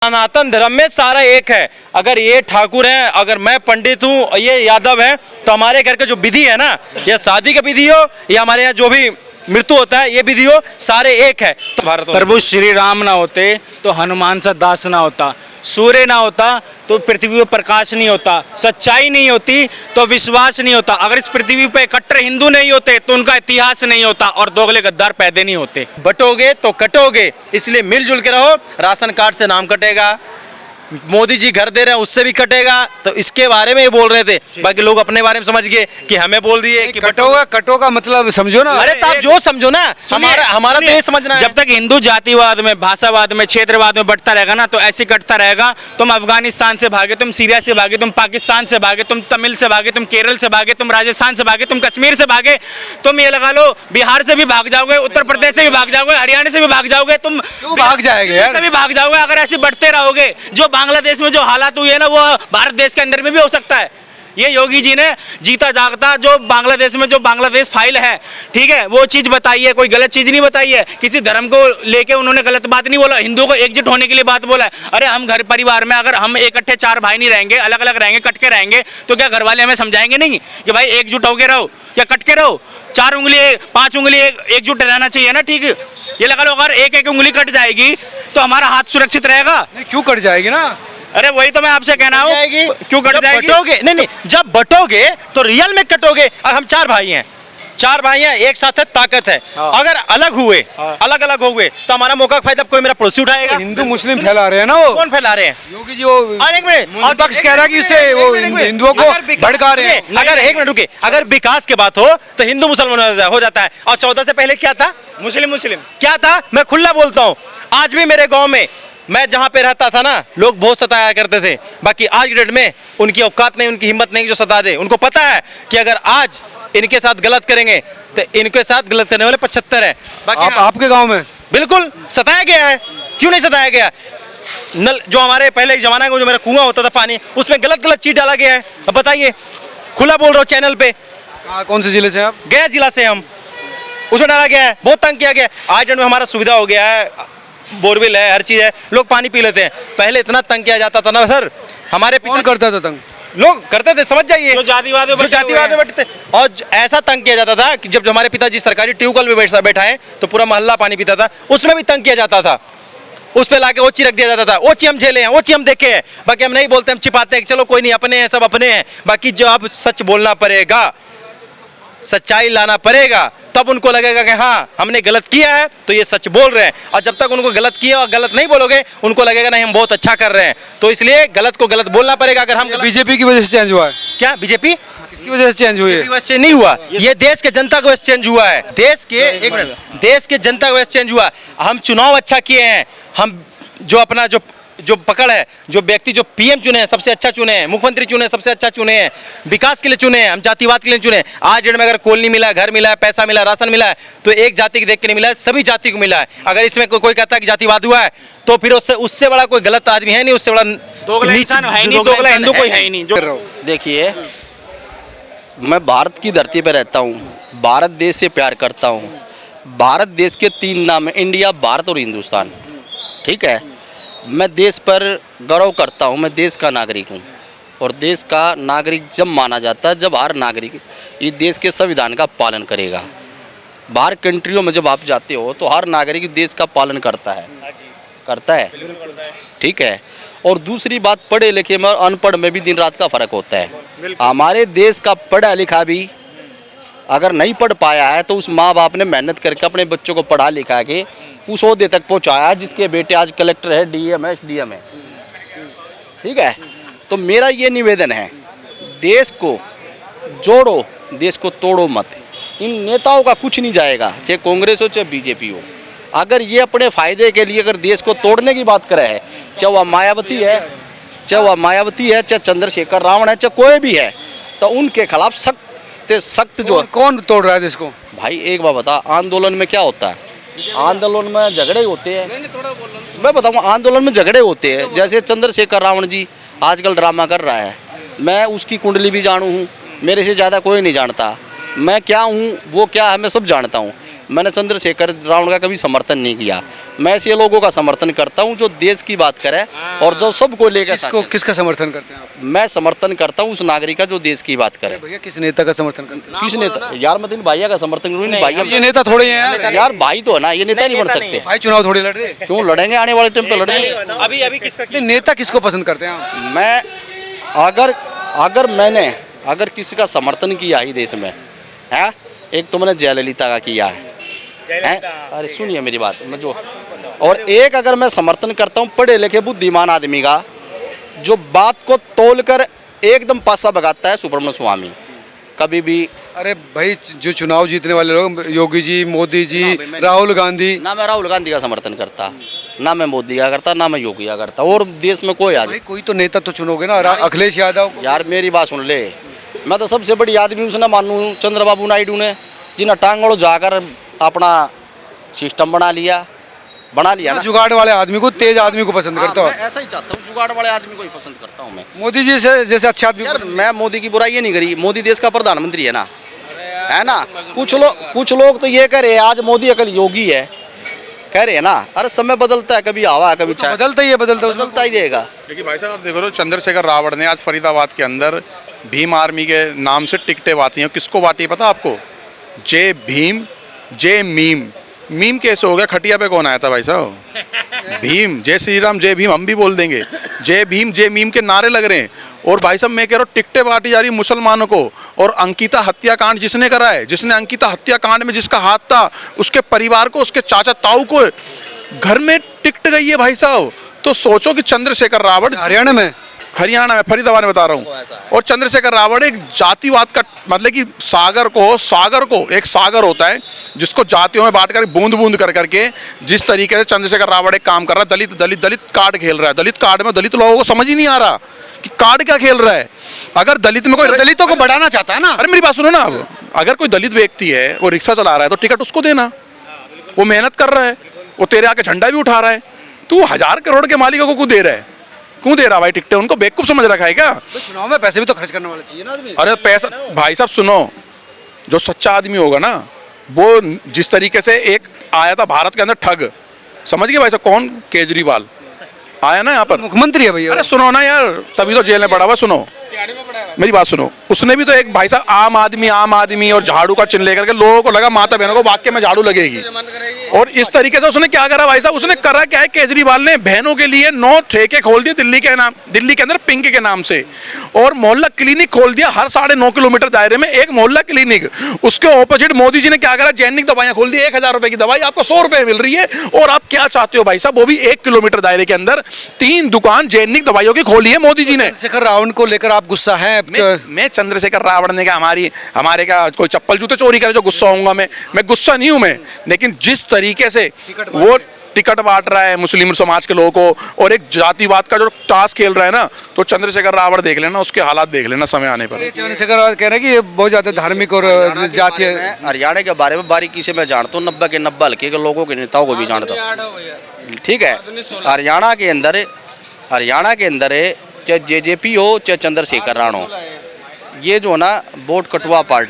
सनातन धर्म में सारा एक है। अगर ये ठाकुर हैं, अगर मैं पंडित हूँ, ये यादव है, तो हमारे घर का जो विधि है ना, या शादी का विधि हो या हमारे यहाँ जो भी मृत्यु होता है ये विधि हो, सारे एक है। तो भारत प्रभु श्री राम ना होते तो हनुमान सा दास ना होता, सूर्य ना होता तो पृथ्वी पर प्रकाश नहीं होता, सच्चाई नहीं होती तो विश्वास नहीं होता। अगर इस पृथ्वी पे कट्टर हिंदू नहीं होते तो उनका इतिहास नहीं होता और दोगले गद्दार पैदा नहीं होते। बटोगे तो कटोगे, इसलिए मिलजुल के रहो। राशन कार्ड से नाम कटेगा, मोदी जी घर दे रहे हैं उससे भी कटेगा, तो इसके बारे में ये बोल रहे थे। बाकी लोग अपने बारे में समझ गए कि हमें बोल दिए कि कटोगा, कटो का मतलब समझो ना। अरे तो आप जो समझो ना, हमारा तो ये समझना है। जब तक हिंदू जातिवाद में, भाषावाद में, क्षेत्रवाद में बढ़ता रहेगा ना, तो ऐसे कटता रहेगा। तुम अफगानिस्तान से भागे, तुम सीरिया से भागे, तुम पाकिस्तान से भागे, तुम तमिल से भागे, तुम केरल से भागे, तुम राजस्थान से भागे, तुम कश्मीर से भागे, तुम ये लगा लो बिहार से भी भाग जाओगे, उत्तर प्रदेश से भी भाग जाओगे, हरियाणा से भी भाग जाओगे, तुम क्यों भाग जाएंगे यार? भी भाग जाओगे। अगर ऐसे बढ़ते रहोगे, जो बांग्लादेश में जो हालात हुए है ना, वो भारत देश के अंदर में भी हो सकता है। ये योगी जी ने जीता जागता जो बांग्लादेश में जो बांग्लादेश फाइल है, ठीक है, वो चीज बताई है, कोई गलत चीज नहीं बताई है। किसी धर्म को लेके उन्होंने गलत बात नहीं बोला, हिंदुओं को एकजुट होने के लिए बात बोला है। अरे हम घर परिवार में अगर हम इकट्ठे चार भाई नहीं रहेंगे, अलग अलग रहेंगे, कट के रहेंगे, तो क्या घर वाले हमें समझाएंगे नहीं कि भाई एकजुट होके रहो या कट के रहो? चार उंगली, पांच उंगली एकजुट रहना चाहिए ना, ठीक है। ये लगा लो अगर एक एक उंगली कट जाएगी तो हमारा हाथ सुरक्षित रहेगा? क्यों कट जाएगी ना? अरे वही तो मैं आपसे कहना हूँ, क्यों कट जाएगी? बटोगे नहीं, जब बटोगे तो रियल में कटोगे। अब हम चार भाई हैं, एक साथ है, ताकत है। अगर अलग हुए, अलग अलग हो गए, तो हमारा मौका का फायदा कोई मेरा पड़ोसी उठाएगा। हिंदू मुस्लिम फैला रहे हैं ना वो। कौन फैला रहे हैं? योगी जी वो और एक मिनट, और पक्ष कह रहा है कि उससे वो हिंदुओं को भड़का रहे हैं। अगर एक मिनट रुके, अगर विकास की बात हो तो हिंदू मुसलमान हो जाता है। और 14 से पहले क्या था? मुस्लिम क्या था? मैं खुला बोलता हूँ, आज भी मेरे गांव में, मैं जहाँ पे रहता था ना, लोग बहुत सताया करते थे। बाकी आज की डेट में उनकी औकात नहीं, उनकी हिम्मत नहीं जो सता दे। उनको पता है कि अगर आज इनके साथ गलत करेंगे तो इनके साथ गलत करने वाले 75 हैं। बाकी आपके गांव में बिल्कुल सताया गया है। क्यों नहीं सताया गया? नल जो हमारे पहले एक जमाना में जो मेरा कुआं होता था पानी, उसमें गलत गलत चीज डाला गया है। अब बताइए, खुला बोल रहा हूँ चैनल पे। कौन से जिले से आप? गया जिला से हम, उसमें डाला गया है, बहुत तंग किया गया है। आज डेट में हमारा सुविधा हो गया है, बोरवेल है, हर चीज है, लोग पानी पी लेते हैं। पहले इतना तंग किया जाता था ना सर, हमारे कौन करता था तंग? लोग करते थे, समझ जाइए, जो जातिवाद में बैठते। और ऐसा तंग किया जाता था कि जब हमारे पिताजी सरकारी ट्यूबवेल पे बैठा है तो पूरा मोहल्ला पानी पीता था, उसमें भी तंग किया जाता था। उस पे लाके ओची रख दिया जाता था। ओची हम झेले हैं, ओची हम देखे हैं। बाकी हम नहीं बोलते, हम छिपाते हैं, चलो कोई नहीं, अपने हैं, सब अपने हैं। बाकी जो अब सच बोलना पड़ेगा, सच्चाई लाना पड़ेगा, तब उनको लगेगा कि हाँ हमने गलत किया है तो ये सच बोल रहे हैं। और जब तक उनको गलत किया और गलत नहीं बोलोगे, उनको लगेगा नहीं हम बहुत अच्छा कर रहे हैं। तो इसलिए गलत को गलत बोलना पड़ेगा। अगर हम बीजेपी की वजह से चेंज हुआ है क्या? बीजेपी किसकी वजह से चेंज हुई है? वजह से नहीं हुआ, ये देश के जनता की वजह से चेंज हुआ है। देश के, एक मिनट, देश के जनता की वजह से चेंज हुआ। हम चुनाव अच्छा किए हैं, हम जो अपना जो पकड़ है, जो व्यक्ति जो पीएम चुने हैं सबसे अच्छा चुने हैं, मुख्यमंत्री चुने हैं सबसे अच्छा चुने हैं, विकास के लिए चुने हैं, हम जातिवाद के लिए चुने हैं। आज डेट में अगर कॉलोनी मिला, घर मिला है, पैसा मिला, राशन मिला है, तो एक जाति के देख के नहीं मिला है, सभी जाति को मिला है। अगर इसमें कोई कहता है कि जातिवाद हुआ है तो फिर उससे बड़ा कोई गलत आदमी है नहीं, उससे बड़ा दोगला इंसान है नहीं, दोगला हिंदू कोई है ही नहीं। देखिए, मैं भारत की धरती पर रहता हूँ, भारत देश से प्यार करता हूँ। भारत देश के 3 नाम है, इंडिया, भारत और हिंदुस्तान, ठीक है। मैं देश पर गौरव करता हूँ, मैं देश का नागरिक हूँ। और देश का नागरिक जब माना जाता है जब हर नागरिक ये देश के संविधान का पालन करेगा। बाहर कंट्रियों में जब आप जाते हो तो हर नागरिक देश का पालन करता है, ठीक है। और दूसरी बात, पढ़े लिखे में और अनपढ़ में भी दिन रात का फ़र्क होता है। हमारे देश का पढ़ा लिखा भी अगर नहीं पढ़ पाया है तो उस माँ बाप ने मेहनत करके अपने बच्चों को पढ़ा लिखा के उस ओहदे तक पहुँचाया जिसके बेटे आज कलेक्टर है, डीएम है, एसडीएम है, ठीक है। तो मेरा ये निवेदन है, देश को जोड़ो, देश को तोड़ो मत। इन नेताओं का कुछ नहीं जाएगा, चाहे कांग्रेस हो चाहे बीजेपी हो। अगर ये अपने फायदे के लिए अगर देश को तोड़ने की बात करे है, चाहे वह मायावती है, चाहे चंद्रशेखर रावण है, चाहे कोई भी है, तो उनके खिलाफ सख्त जो कौन तोड़ रहा है देश को? भाई एक बात बता, आंदोलन में क्या होता है? आंदोलन में झगड़े होते हैं। मैं बताऊँ, आंदोलन में झगड़े होते हैं। जैसे चंद्रशेखर रावण जी आजकल ड्रामा कर रहा है, मैं उसकी कुंडली भी जानू हूँ, मेरे से ज़्यादा कोई नहीं जानता। मैं क्या हूँ, वो क्या है, मैं सब जानता हूँ। मैंने चंद्रशेखर रावण का कभी समर्थन नहीं किया। मैं ऐसे लोगों का समर्थन करता हूँ जो देश की बात करे और जो सबको लेकर किसको किसका समर्थन करते हैं आप? मैं समर्थन करता हूँ उस नागरिक का जो देश की बात करे। भैया किस नेता का समर्थन करते हैं? किस नेता यार, मैं इन भैया का समर्थन करूँ? इन भैया ये नेता थोड़े ही हैं यार भाई तो है ना, ये नेता नहीं बन नेता नहीं सकते। भाई, चुनाव थोड़ी लड़ रहे हैं। क्यों लड़ेंगे? आने वाले टाइम पे लड़ेंगे। अभी अभी किसका नहीं, नेता किसको पसंद करते हैं आप? मैं अगर किसी का समर्थन किया ही देश में है, एक तो मैंने जयललिता का किया है, अरे सुनिए मेरी बात, मैं जो और एक अगर मैं समर्थन करता हूँ पढ़े लिखे बुद्धिमान आदमी का, जो बात को तोलकर एकदम पासा भगाता है, सुब्रमण्य स्वामी। कभी भी अरे भाई, जो चुनाव जीतने वाले लोग, योगी जी, मोदी जी, राहुल गांधी, ना मैं राहुल गांधी का समर्थन करता, ना मैं मोदी का करता, ना मैं योगी का करता, और देश में कोई आ भाई जाए। कोई तो नेता तो चुनोगे ना, अखिलेश यादव को। यार मेरी बात सुन ले, मैं तो सबसे बड़ी आदमी उसने मानू चंद्रबाबू नायडू ने, जिन्हें टांगड़ो जाकर अपना सिस्टम बना लिया ना। जुगाड़ वाले आदमी को, तेज आदमी को पसंद करता मैं हो। ऐसा ही चाहता हूँ, जुगाड़ वाले आदमी को ही पसंद करता हूँ मैं। मोदी जी से जैसे अच्छे आदमी यार मैं मोदी की बुराई ये नहीं करी, मोदी देश का प्रधानमंत्री है ना। कुछ लोग तो ये कह रहे हैं आज मोदी अकल योगी है, कह रहे हैं ना। अरे समय बदलता है, कभी हवा कभी तो बदलता ही है, बदलता ही रहेगा। देखिए भाई साहब, आप देखो तो चंद्रशेखर रावण ने आज फरीदाबाद के अंदर भीम आर्मी के नाम से टिकटें बांटी हैं। किसको बांटी है पता आपको? जय भीम जय मीम। मीम कैसे हो गया? खटिया पे कौन आया था भाई साहब? भीम, जय श्री राम जय भीम हम भी बोल देंगे, जय भीम जय मीम के नारे लग रहे हैं। और भाई साहब मैं कह रहा हूँ टिकटें बांटी जा रही मुसलमानों को। और अंकिता हत्याकांड जिसने करा है, जिसने अंकिता हत्याकांड में जिसका हाथ था, उसके परिवार को, उसके चाचा ताऊ को घर में टिकट गई है भाई साहब। तो सोचो कि चंद्रशेखर रावण हरियाणा में फरीदाबाद में बता रहा हूँ, और चंद्रशेखर रावण एक जातिवाद का मतलब कि सागर को एक सागर होता है जिसको जातियों में बांट कर बूंद बूंद कर करके जिस तरीके से चंद्रशेखर रावण एक काम कर रहा है, दलित कार्ड खेल रहा है। दलित कार्ड में दलित लोगों को समझ ही नहीं आ रहा कि कार्ड क्या खेल रहा है। अगर दलित में कोई दलितों को बढ़ाना चाहता है ना। अरे मेरी बात सुनो ना, अब अगर कोई दलित व्यक्ति है वो रिक्शा चला रहा है तो टिकट उसको देना, वो मेहनत कर रहा है, वो तेरे आके झंडा भी उठा रहा है, तू 1000 करोड़ के मालिकों को क्यों दे रहा है? क्यों दे रहा भाई टिकटें? उनको बेवकूफ समझ रखा है क्या? तो चुनाव में पैसे भी तो खर्च करने वाला चाहिए ना आदमी। अरे पैसा भाई साहब सुनो, जो सच्चा आदमी होगा ना, वो जिस तरीके से एक आया था भारत के अंदर ठग, समझ गए भाई साहब कौन? केजरीवाल आया ना यहाँ पर, मुख्यमंत्री है भैया। अरे सुनो ना यार, तभी तो जेल में पड़ा हुआ। सुनो मेरी बात सुनो, उसने भी तो एक भाई साहब आम आदमी और झाड़ू का चिन्ह लेकर के लोगों को लगा माता बहनों को वाक्य में झाड़ू लगेगी। और इस तरीके से उसने क्या करा भाई साहब? उसने करा क्या है? केजरीवाल ने बहनों के लिए 9 ठेके खोल दिए दिल्ली के अंदर पिंक के नाम से, और मोहल्ला क्लिनिक खोल दिया हर 9.5 किलोमीटर दायरे में एक मोहल्ला क्लिनिक। उसके ऑपोजिट मोदी जी ने क्या करा? जैनिक दवाइयां खोल दी, 1000 रुपए की दवाई आपको 100 रुपए मिल रही है। और आप क्या चाहते हो भाई साहब? वो भी 1 किलोमीटर दायरे के अंदर 3 दुकान जैनिक दवाइयों की खोली है मोदी जी ने। चंद्रशेखर रावण को लेकर आप गुस्सा है? मैं चंद्रशेखर रावण ने क्या हमारे क्या कोई चप्पल जूते चोरी करे जो गुस्सा होऊंगा मैं गुस्सा नहीं हूं मैं, लेकिन जिस तरीके से वो टिकट बांट रहा है मुस्लिम समाज के लोगों को और एक जातिवाद का जो टास्क खेल रहा है ना, तो चंद्रशेखर रावण देख लेना, उसके हालात देख लेना समय आने पर। चंद्रशेखर रावण कह रहे हैं कि ये बहुत ज्यादा धार्मिक और जातीय। हरियाणा के बारे में बारीकी से मैं जानता हूँ, 90 के 90 हल्के के लोगों के नेताओं को भी जानता हूँ, ठीक है। हरियाणा के अंदर चाहे जेजेपी हो चाहे चंद्रशेखर रावण हो, ये जो ना वोट कटुआ पार्टी